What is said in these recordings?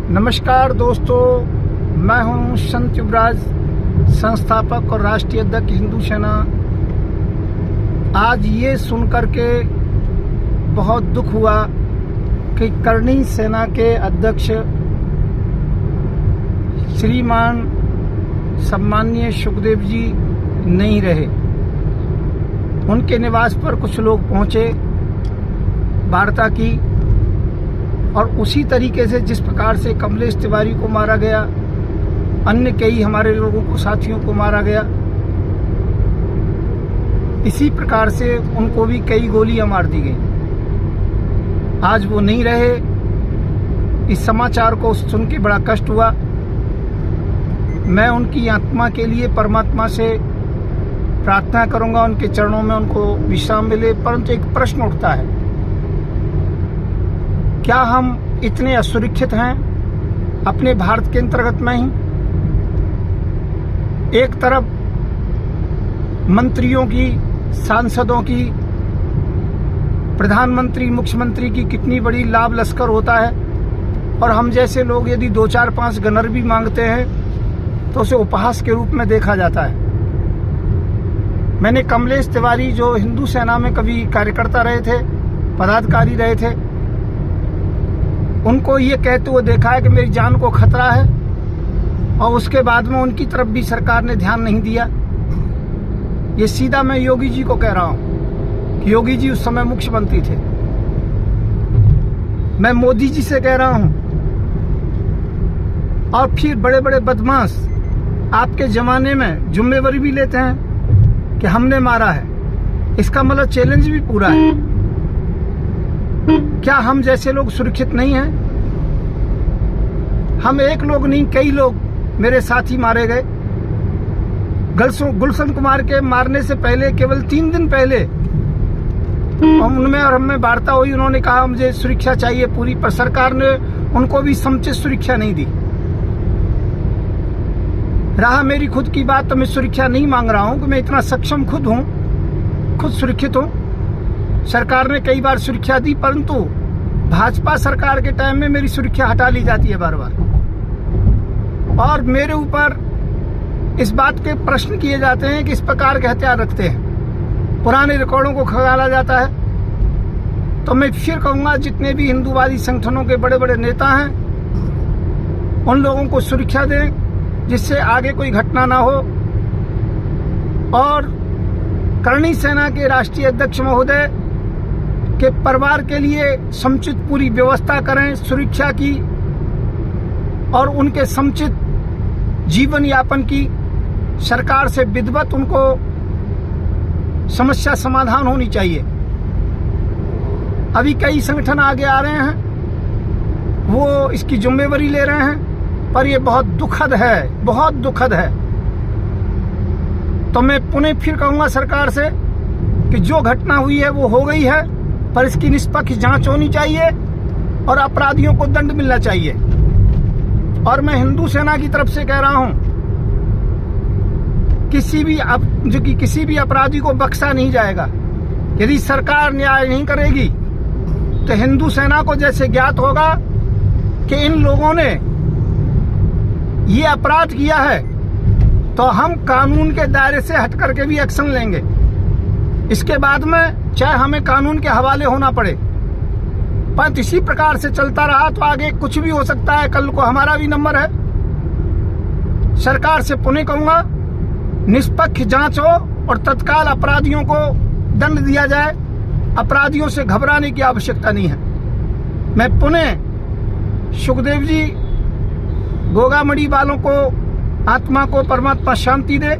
नमस्कार दोस्तों, मैं हूं संत युवराज, संस्थापक और राष्ट्रीय अध्यक्ष हिंदू सेना। आज ये सुनकर के बहुत दुख हुआ कि करणी सेना के अध्यक्ष श्रीमान सम्माननीय सुखदेव जी नहीं रहे। उनके निवास पर कुछ लोग पहुंचे, वार्ता की, और उसी तरीके से जिस प्रकार से कमलेश तिवारी को मारा गया, अन्य कई हमारे लोगों को, साथियों को मारा गया, इसी प्रकार से उनको भी कई गोलियां मार दी गई। आज वो नहीं रहे। इस समाचार को सुन के बड़ा कष्ट हुआ। मैं उनकी आत्मा के लिए परमात्मा से प्रार्थना करूंगा, उनके चरणों में उनको विश्राम मिले। परंतु एक प्रश्न उठता है, क्या हम इतने असुरक्षित हैं अपने भारत के अंतर्गत में ही? एक तरफ मंत्रियों की, सांसदों की, प्रधानमंत्री, मुख्यमंत्री की कितनी बड़ी लाभ लश्कर होता है, और हम जैसे लोग यदि 2, 4, 5 गनर भी मांगते हैं तो उसे उपहास के रूप में देखा जाता है। मैंने कमलेश तिवारी, जो हिंदू सेना में कभी कार्यकर्ता रहे थे, पदाधिकारी रहे थे, उनको ये कहते हुए देखा है कि मेरी जान को खतरा है, और उसके बाद में उनकी तरफ भी सरकार ने ध्यान नहीं दिया। ये सीधा मैं योगी जी को कह रहा हूं कि योगी जी उस समय मुख्यमंत्री थे। मैं मोदी जी से कह रहा हूं, और फिर बड़े बड़े बदमाश आपके जमाने में जिम्मेवारी भी लेते हैं कि हमने मारा है। इसका मतलब चैलेंज भी पूरा है। क्या हम जैसे लोग सुरक्षित नहीं हैं? हम एक लोग नहीं, कई लोग मेरे साथी मारे गए। गुलशन कुमार के मारने से पहले, केवल 3 दिन पहले, उनमें और हमें वार्ता हुई। उन्होंने कहा मुझे सुरक्षा चाहिए पूरी, पर सरकार ने उनको भी समुचित सुरक्षा नहीं दी। रहा मेरी खुद की बात, तो मैं सुरक्षा नहीं मांग रहा हूं कि मैं इतना सक्षम खुद हूं, खुद सुरक्षित हूं। सरकार ने कई बार सुरक्षा दी, परंतु भाजपा सरकार के टाइम में मेरी सुरक्षा हटा ली जाती है बार बार, और मेरे ऊपर इस बात के प्रश्न किए जाते हैं कि इस प्रकार के हथियार रखते हैं, पुराने रिकॉर्डों को खंगाला जाता है। तो मैं फिर कहूंगा, जितने भी हिंदूवादी संगठनों के बड़े बड़े नेता हैं, उन लोगों को सुरक्षा दें जिससे आगे कोई घटना ना हो। और करणी सेना के राष्ट्रीय अध्यक्ष महोदय के परिवार के लिए समुचित पूरी व्यवस्था करें सुरक्षा की, और उनके समुचित जीवन यापन की सरकार से विधिवत उनको समस्या समाधान होनी चाहिए। अभी कई संगठन आगे आ रहे हैं, वो इसकी जिम्मेवारी ले रहे हैं, पर ये बहुत दुखद है, बहुत दुखद है। तो मैं पुनः फिर कहूंगा सरकार से कि जो घटना हुई है वो हो गई है, पर इसकी निष्पक्ष जांच होनी चाहिए और अपराधियों को दंड मिलना चाहिए। और मैं हिंदू सेना की तरफ से कह रहा हूं, किसी भी अपराधी को बख्शा नहीं जाएगा। यदि सरकार न्याय नहीं करेगी तो हिंदू सेना को जैसे ज्ञात होगा कि इन लोगों ने ये अपराध किया है, तो हम कानून के दायरे से हट करके भी एक्शन लेंगे। इसके बाद में चाहे हमें कानून के हवाले होना पड़े, पर इसी प्रकार से चलता रहा तो आगे कुछ भी हो सकता है। कल को हमारा भी नंबर है। सरकार से पुनः कहूंगा, निष्पक्ष जांच हो और तत्काल अपराधियों को दंड दिया जाए। अपराधियों से घबराने की आवश्यकता नहीं है। मैं पुनः सुखदेव जी, गोगामड़ी वालों को, आत्मा को परमात्मा शांति दे।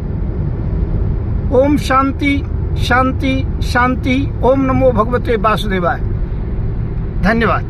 ओम शांति शांति शांति। ओम नमो भगवते वासुदेवाय। धन्यवाद।